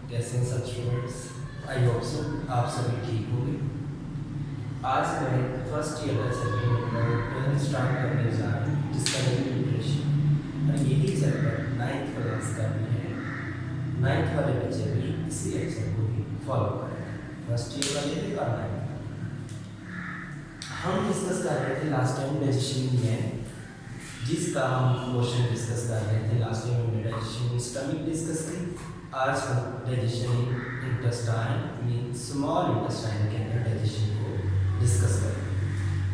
कैसे हैं सब स्टूडेंट्स? आई होप सो आप सभी ठीक होंगे। आज मैं फर्स्ट ईयर का चैप्टर नंबर 12 स्टार्ट करने जा रहा हूँ, जिसका नेम न्यूट्रिशन। और यही चैप्टर 9th क्लास का भी है। 9th वाले बच्चे भी इसी लेक्चर को ही फॉलो करें, फर्स्ट ईयर वाले भी और 9th। हम डिस्कस कर रहे थे लास्ट टाइम डाइजेशन में, जिसका हम क्वेश्चन डिस्कस कर रहे थे। लास्ट टाइम हमने डाइजेशन स्टमक डिस्कस की। आज हम digestion intestine mean small intestine के अंदर डाइजेशन को डिस्कस करेंगे।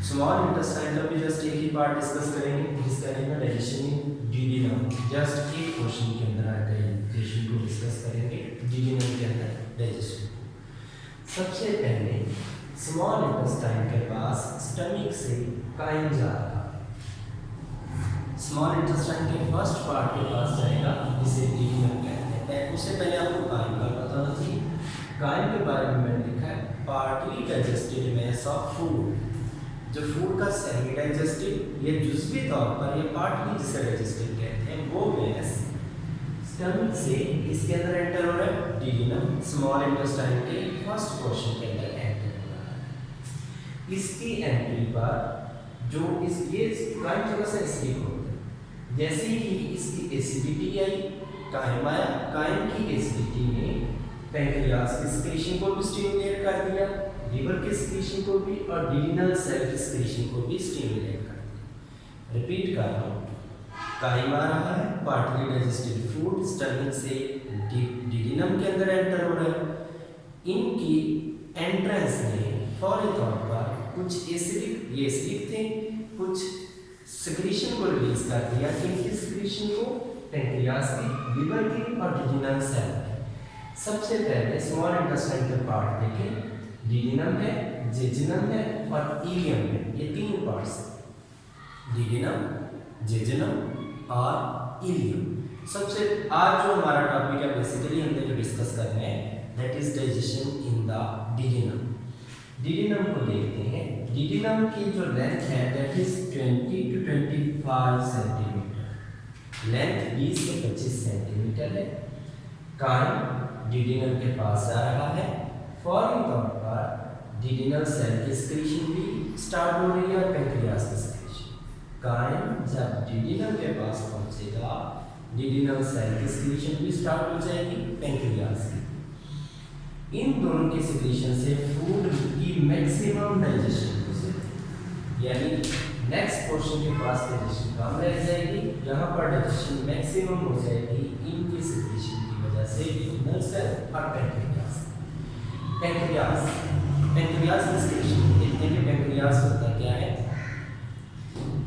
स्मॉल इंटेस्टाइन का भी जस्ट एक ही पार्ट डिस्कस करेंगे, जिसका नेम है डाइजेशन इन डिडिनम। जस्ट एक क्वेश्चन के अंदर डाइजेशन को डिस्कस करेंगे, डिडिनम के अंदर डाइजेशन को। सबसे पहले स्मॉल इंटेस्टाइन के पास स्टमक से काइन जा रहा है। स्मॉल इंटेस्टाइन के फर्स्ट पार्ट के पास जाएगा, जिसे डिडिनम कहते हैं। उससे पहले आपको काइन का पता होना चाहिए। काइन के बारे में मैंने लिखा है partly digested mass of food. जो फूड का सेमी डाइजेस्टेड, ये जुज़वी तौर पर, ये पार्टली जिसे डाइजेस्टेड कहते हैं, वो मैस स्टमक से इसके अंदर एंटर हो रहा है। डिडिनम स्मॉल इंटेस्टाइन के फर्स्ट पोर्शन के अंदर एंटर हो रहा है। इसकी एंट्री पर जो ये काइन थोड़ा सा एसिडिक होता है। जैसे ही इसकी एसिडिटी आई, काइम आया, काइम की एसिडिटी ने पैंक्रियास की सिक्रीशन को भी स्टिमुलेट कर दिया, लिवर की सिक्रीशन को भी, और डिडिनल सेल की सिक्रीशन को भी स्टिमुलेट कर दिया। रिपीट कर रहा हूँ, काइम आ रहा है, पार्टली डाइजेस्टेड फूड स्टमक से डिडिनम के अंदर एंटर हो रहा है। इनकी एंट्रेंस ने फौरी तौर पर कुछ एसिडिक, ये एसिडिक थे, कुछ सिक्रीशन को रिलीज कर दिया। इनकी सिक्रीशन को पैंक्रियास की, लिवर की और डिडिनल सेल। सबसे पहले स्मॉल इंटेस्टाइन के पार्ट देखें। डिडिनम है, जेजुनम है और इलियम है, ये तीन पार्ट्स हैं, डिडिनम, जेजुनम और इलियम। सबसे आज जो हमारा टॉपिक है, बेसिकली हमने जो डिस्कस करना है, that is digestion in the duodenum. Duodenum को देखते हैं। डिडिनम की जो लेंथ है, that is 20 to 25 centimetre. Length 20 से 25 सेंटीमीटर है। काइन डिडिनम के पास जा रहा है। फौरी तौर पर डिडिनल सेल की सिक्रीशन भी स्टार्ट हो रही है और पैंक्रियास की सिक्रीशन। काइन जब डिडिनम के पास पहुंचेगा, डिडिनल सेल की सिक्रीशन भी स्टार्ट हो जाएगी, पैंक्रियास की। इन दोनों की सिक्रीशन से फूड की मैक्सिमम डाइजेशन हो जाएगी, यानी नेक्स्ट पोर्शन के पास डाइजेशन कम रह जाएगी, यहाँ पर डाइजेशन मैक्सिमम हो जाएगी इनकी सिक्रीशन की वजह से, डिडिनल सेल और पैंक्रियास। पैंक्रियास की सिक्रीशन देखते हैं कि पैंक्रियास होता क्या है।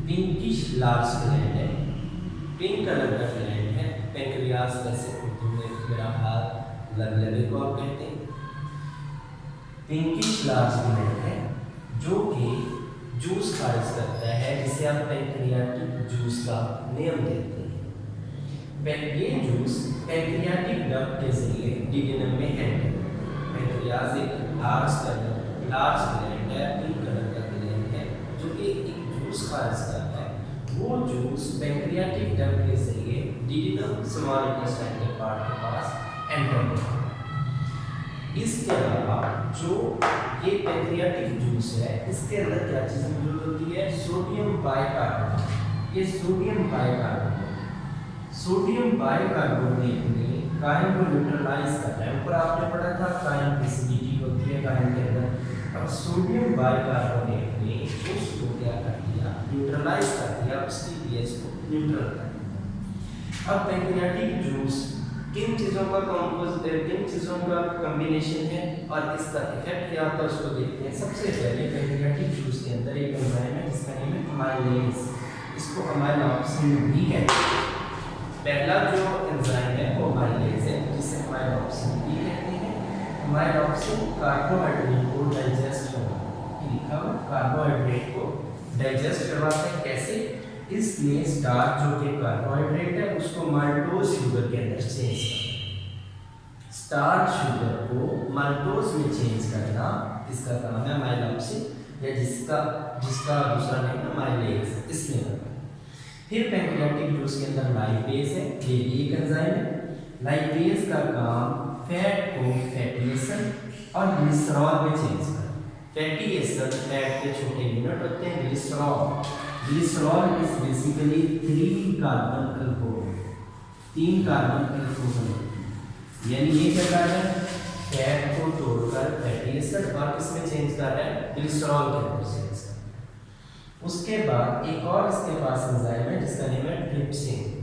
पिंकिश लार्ज ग्लैंड है, पिंक कलर का ग्लैंड है। पैंक्रियास वैसे उर्दू में मेरा हाल लबलबे को आप कहते हैं। पिंकिश लार्ज ग्लैंड है जो कि जूस खारिज करता है, जिसे आप पैंक्रियाटिक जूस का नेम देते हैं। ये जूस पैंक्रियाटिक डक्ट के जरिए डिडिनम में एंटर। पैंक्रियास एक लार्ज ग्लैंड है, पिंक कलर का ग्लैंड है, जो कि एक जूस खारिज करता है। वो जूस पैंक्रियाटिक डक्ट के जरिए डिडिनम स्मॉल इंटेस्टाइन के पार्ट के पास एंटर होता है। इसके अलावा जो ये पैंक्रियाटिक जूस है, इसके अंदर क्या चीज़ मौजूद होती है? Sodium bicarbonate. ये सोडियम बाइकार्बोनेट ने काइन को न्यूट्रलाइज करना है। ऊपर आपने पढ़ा था काइन एसिडिटी होती है काइन के अंदर। अब सोडियम बाइकार्बोनेट ने उसको क्या कर दिया? न्यूट्रलाइज कर दिया, उसकी पीएच को न्यूट्रल कर दिया। अब पैंक्रियाटिक जूस किन चीज़ों का कॉम्बिनेशन है और इसका इफेक्ट क्या होता है, उसको देखते हैं। सबसे पहले पैंक्रियाटिक जूस के अंदर एक एंजाइम है जिसका नाम है अमाइलेज। इसको अमाइलोप्सिन भी कहते हैं। पहला जो एंजाइम है वो अमाइलेज है, जिसे अमाइलोप्सिन भी कहते हैं। अमाइलोप्सिन कार्बोहाइड्रेट को डाइजेस्ट करवाता है। कार्बोहाइड्रेट को डाइजेस्ट करवाता है। कैसे? इसलिए स्टार्च जो कि कार्बोहाइड्रेट है, उसको माल्टोज शुगर के अंदर चेंज करना। स्टार्च शुगर को माल्टोज में चेंज करना, इसका काम है अमाइलोप्सिन, या जिसका दूसरा नाम है अमाइलेज, इसमें करना। फिर पैंक्रियाटिक जूस के अंदर लाइपेज है, ये भी एक एंजाइम है। लाइपेज का काम फैट को फैटी एसिड और ग्लिसरॉल में चेंज करना। फैटी एसिड फैट के छोटे यूनिट होते हैं। Glycerol is basically 3 carbon alcohol, 3 carbon alcohol. यानी ये क्या कर रहा है, फैट को तोड़कर फैटी एसिड और किसमें चेंज कर रहा है, ग्लिसरॉल के अंदर चेंज कर रहा है। उसके बाद एक और इसके पास एंजाइम है जिसका नेम है ट्रिप्सिन।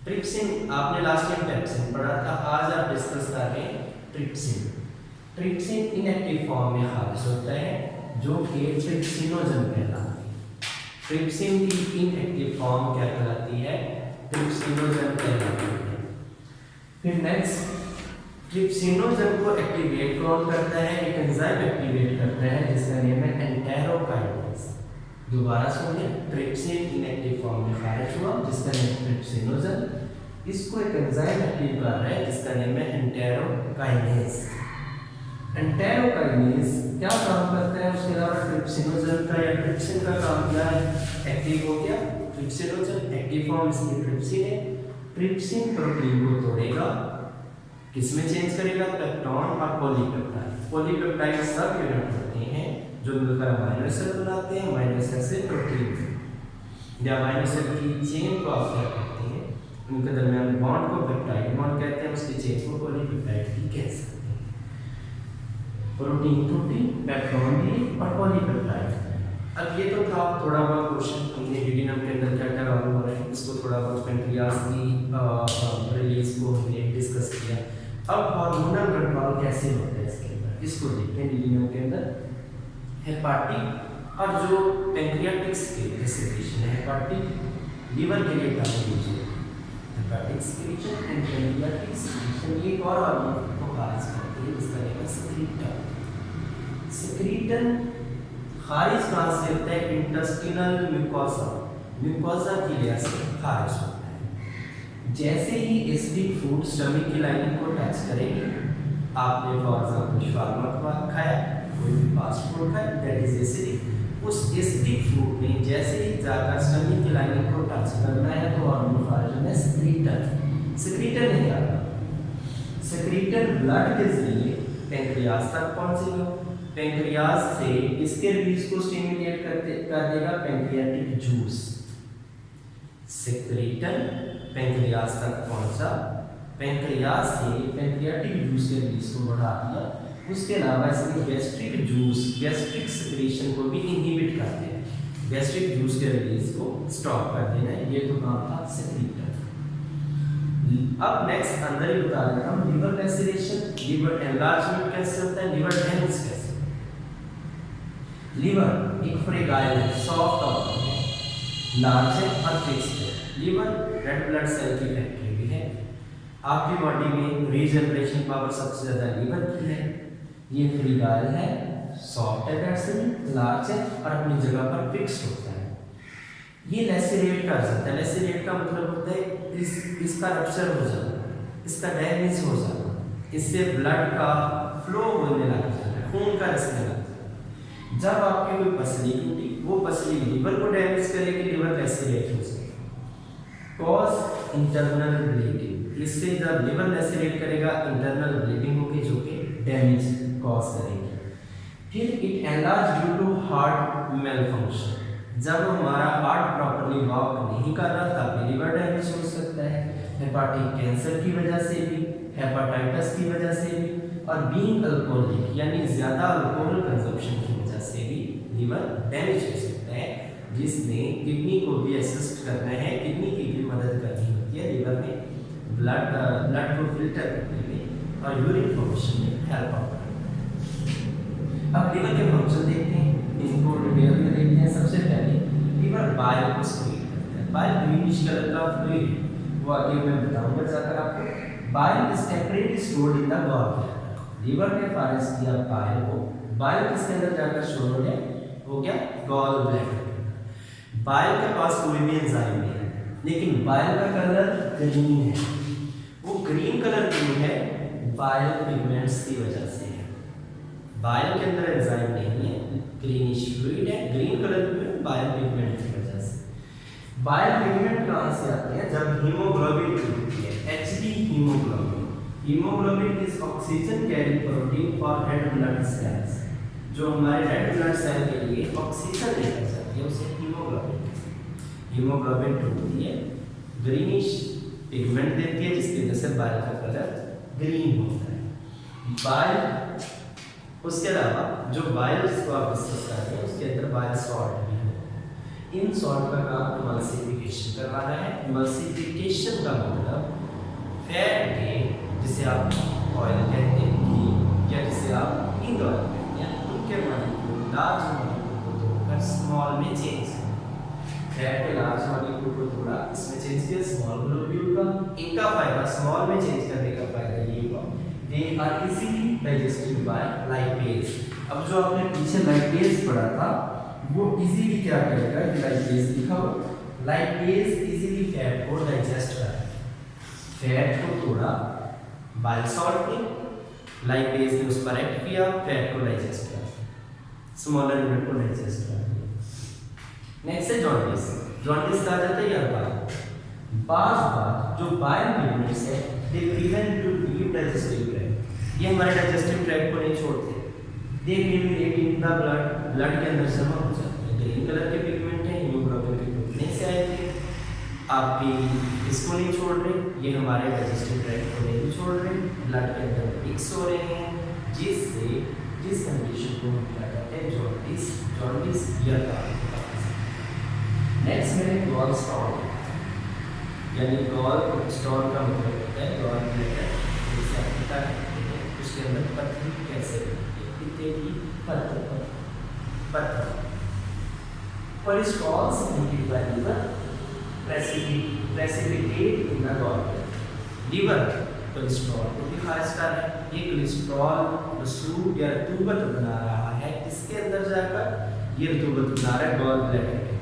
ट्रिप्सिन आपने लास्ट टाइम पेप्सिन पढ़ा था, आज आप डिस्कस कर रहे हैं ट्रिप्सिन। ट्रिप्सिन इनएक्टिव फॉर्म में खारिज होता है जो कि ट्रिप्सिनोजन कहलाती है। ट्रिप्सिन की इनएक्टिव फॉर्म क्या कहलाती है, ट्रिप्सिनोजन कहलाती है। फिर नेक्स्ट, ट्रिप्सिनोजन को एक्टिवेट कौन करता है, एक एंजाइम एक्टिवेट करता है जिसका नेम है एंटेरोकाइनेज। दोबारा सुनिए, ट्रिप्सिन इनएक्टिव फॉर्म में खारिज हुआ जिसका नेम है ट्रिप्सिनोजन, इसको एक एंजाइम एक्टिव कर रहा है जिसका नेम है एंटेरोकाइनेज। एंटेरोकाइनेज क्या काम करता है, उसके अलावा ट्रिप्सिनोजन का या ट्रिप्सिन का काम क्या है, एक्टिव हो गया ट्रिप्सिनोजन, एक्टिव फॉर्म इसकी ट्रिप्सिन है। ट्रिप्सिन प्रोटीन को तोड़ेगा, किसमें चेंज करेगा, पेप्टोन और पॉलीपेप्टाइड। पॉलीपेप्टाइड सब यूनिट होते हैं जो मिलकर अमीनो एसिड बनाते हैं। अमीनो एसिड से प्रोटीन या अमीनो एसिड की चेन को आप क्या कहते हैं, उनके दरमियान बॉन्ड को पेप्टाइड बॉन्ड कहते हैं, उसकी चेन को पॉलीपेप्टाइड भी कह सकते हैं। प्रोटीन पेप्टोन भी और पॉलीपेप्टाइड। अब ये तो था थोड़ा बहुत क्वेश्चन, हमने ड्यूडिनम के अंदर क्या क्या काम हो रहा है इसको थोड़ा बहुत पेंक्रियाज की रिलीज को हमने डिस्कस किया। अब हार्मोनल कंट्रोल कैसे होता है इसके अंदर, इसको देखते हैं। ड्यूडिनम के अंदर हेपाटिक और जो पेंक्रियाटिक्स के सेक्रेशन है, हेपाटिक लीवर के लिए काम कीजिए, hepatic secretion and pancreatic secretion, ये और हार्मोन को खारिज करते हैं जिसका नाम है सेक्रीटन। सेक्रीटन खारिज कहाँ से होता है, इंटेस्टिनल म्यूकोसा, म्यूकोसा की लेयर से खारिज होता है। जैसे ही एसिडिक फूड स्टमक की लाइनिंग को टच करेगी, आपने फॉर एग्जांपल शार्मा खाया, कोई भी फास्ट फूड खाया, दैट इज एसिडिक। उस एसिडिक फूड में जैसे ही जाकर स्टमक की लाइनिंग को टच करना है तो हार्मोन खारिज होना है सेक्रीटन। सेक्रीटन है क्या, सेक्रीटन ब्लड के जरिए पेंक्रियाज तक पहुंचेगा, पेंक्रियाज से इसके रिलीज को स्टिमुलेट कर देगा पेंक्रियाटिक जूस। सेक्रीटन पेंक्रियाज तक पहुंचा, पेंक्रियाज से पेंक्रियाटिक जूस के रिलीज को बढ़ा दिया, उसके अलावा इसमें गैस्ट्रिक जूस, गैस्ट्रिक सेक्रेशन को भी इनहिबिट करते हैं, गैस्ट्रिक जूस के रिलीज को स्टॉप कर देना है। ये तो काम था सेक्रीटन। अब नेक्स्ट अंदर ही बता देता हूँ, लिवर लैसेरेशन, लिवर एनलार्जमेंट कैसे होता है, लिवर डैमेज कैसे। लिवर एक फ्रेगाइल है, सॉफ्ट ऑर्गन है, लार्ज है और फिक्स्ड है। लिवर रेड ब्लड सेल की फैक्ट्री भी है। आपकी बॉडी में रीजनरेशन पावर सबसे ज़्यादा लिवर की है। ये फ्रेगाइल है, सॉफ्ट है, डेट लार्ज है और अपनी जगह पर फिक्स्ड होता है। ये लैसेरेट कर जाता है, लैसेरेट का मतलब होता है इसका रप्चर हो जाना, इसका डैमेज हो जाना, इससे ब्लड का फ्लो होने लग जाता है, खून का रिसने लग जाता है। जब आपकी कोई पसली टूटी, वो पसली लिवर को डैमेज करेगी, लिवर लैसेरेट हो जाएगा। कॉज इंटरनल ब्लीडिंग, इससे जब लिवर लैसेरेट करेगा इंटरनल ब्लीडिंग होगी जो कि डैमेज कॉज करेगी। फिर it enlarge due to heart malfunction, जब हमारा हार्ट प्रॉपर्ली वर्क नहीं कर रहा तब लिवर डैमेज हो सकता है। हेपाटिक कैंसर की वजह से भी, हेपाटाइटिस की वजह से भी, और बीइंग अल्कोहलिक यानी ज़्यादा अल्कोहल कंजप्शन की वजह से भी लिवर डैमेज हो सकता है, जिसमें किडनी को भी असिस्ट करना है, किडनी की भी मदद करनी होती है लिवर में ब्लड को फिल्टर करने में और यूरिन फॉर्मेशन में हेल्प करना है। अब लिवर के फंक्शन देखते हैं, इनको डिटेल में देखते हैं। सबसे पहले लिवर बाइल को स्क्रीन करता है, बाइल ग्रीनिश कलर का फ्लूइड है, वो आगे मैं बताऊंगा जाकर आपको। Bile is temporary stored in the gall bladder, liver ने फारिज किया बाइल को, बाइल किसके अंदर जाकर स्टोर हो गया गॉल ब्लैडर। बाइल के पास कोई भी एंजाइम नहीं है, लेकिन बाइल का कलर ग्रीन है। वो ग्रीन कलर क्यों है, बाइल पिगमेंट्स की वजह से है। बाइल के अंदर एंजाइम नहीं है, ग्रीनिश फ्लूइड है, ग्रीन कलर में बाइल पिगमेंट की वजह से। बाइल पिगमेंट कहाँ से आती है? जब हीमोग्लोबिन टूटती है, Hb haemoglobin. Haemoglobin is oxygen carrying protein for red blood cells. जो हमारे रेड ब्लड सेल के लिए ऑक्सीजन लेकर जाती है उसे हीमोग्लोबिन। हीमोग्लोबिन टूटती है, ग्रीनिश पिगमेंट देती है जिसकी वजह से बाइल का कलर ग्रीन होता है। बाइल, उसके अलावा जो बाइल जिसको आप डिस्कस कर रहे हैं उसके अंदर बाइल सॉल्ट भी है। इन सॉल्ट का काम इमल्सिफिकेशन करवाना है। इमल्सिफिकेशन का मतलब फैट के, जिसे आप ऑयल कहते हैं घी, या जिसे आप इंग ऑयल कहते हैं, उनके मॉलिक्यूल लार्ज मॉलिक्यूल को तोड़कर स्मॉल में चेंज करना। फैट के लार्ज मॉलिक्यूल को तोड़ा, इसमें चेंज किया स्मॉल ग्लोब्यूल का। इनका फायदा, स्मॉल में चेंज करने का फायदा ये हुआ, they are easily digested by lipase. अब जो आपने पीछे लाइपेज पढ़ा था वो इजीली क्या करेगा, लाइपेज लिखा हो, लाइपेज इजीली फैट को डाइजेस्ट करेगा। फैट को तोड़ा बाइल सॉल्ट ने, लाइपेज ने उस पर एक्ट किया, फैट को डाइजेस्ट किया, स्मॉलर यूनिट को डाइजेस्ट कर दिया। नेक्स्ट है जॉन्डिस। जॉन्डिस कहा जाता है या बार जो बाइल पिगमेंट्स है they prevent to leave digestive tract. ये हमारे डाइजेस्टिव ट्रैक्ट को नहीं छोड़ते, they accumulate in the blood के अंदर जमा हो जाते हैं। ग्रीन कलर के पिगमेंट हैं, हीमोग्लोबिन के टूटने से आए थे, आपकी इसको नहीं छोड़ रहे, ये हमारे डाइजेस्टिव ट्रैक्ट को नहीं छोड़ रहे, ब्लड के अंदर मिक्स हो रहे हैं, जिस कंडीशन को हम क्या कहते हैं, जॉन्डिस या नेक्स्ट में गॉल स्टोन, यानी गॉल स्टोन का मतलब होता है गॉल ब्लैडर, जिसे आप पता करते हैं उसके अंदर पथरी कैसे बनती है, इत्यादि पत्थर। Cholesterol secreted by liver precipitate in the gallbladder। Liver cholesterol को भी खारिज कर रहा है। ये कोलेस्ट्रॉल रसूख या रतूबत बना रहा है, इसके अंदर जाकर ये रतूबत बना रहा है गॉल ब्लैडर के अंदर।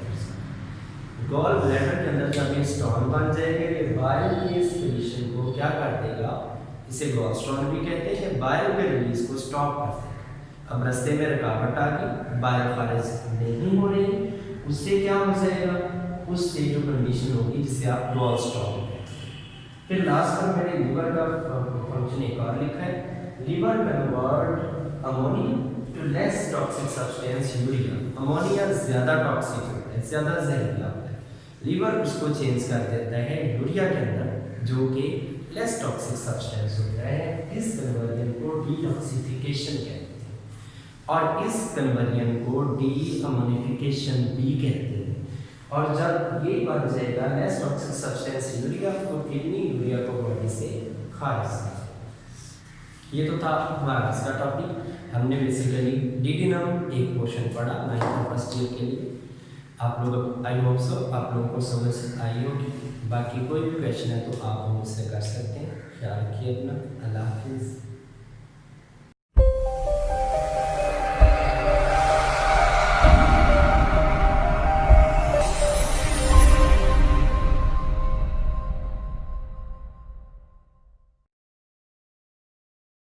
गॉल ब्लैडर के अंदर जब ये स्टोन बन जाएगा, ये बाइल के एक्सक्रीशन को क्या कर देगा, इसे गॉल स्टोन भी कहते हैं, ये बाइल के रिलीज को स्टॉप कर देगा। अब रास्ते में रुकावट आ गई, बाइल खारिज नहीं हो रही, उससे क्या हो जाएगा, उससे जो कंडीशन होगी जिसे आप गॉल स्टोन कहते हैं। फिर लास्ट पर मैंने लीवर का फंक्शन एक और लिखा है, liver convert ammonia to less toxic substance urea. Ammonia ज़्यादा टॉक्सिक होता है, ज़्यादा जहरीला होता है, लीवर उसको चेंज कर देता है यूरिया के अंदर, जो कि लेस टॉक्सिक सब्सटेंस होता है। इस कन्वर्जन को डिटॉक्सिफिकेशन कहते हैं और इस कन्वर्जन को डीअमोनिफिकेशन भी कहते हैं। और जब ये बन जाएगा लेस टॉक्सिक सब्सटेंस यूरिया, तो किडनी यूरिया को बॉडी से खारिज कर। ये तो था हमारा इसका टॉपिक। हमने बेसिकली डीडीनम एक पोर्शन पढ़ा 9th फर्स्ट ईयर के लिए। आप लोग आई होप सो आप लोगों को समझ आई होगी। बाकी कोई भी क्वेश्चन है तो आप मुझसे कर सकते हैं। ख्याल रखिए अपना। अल्लाह हाफिज़।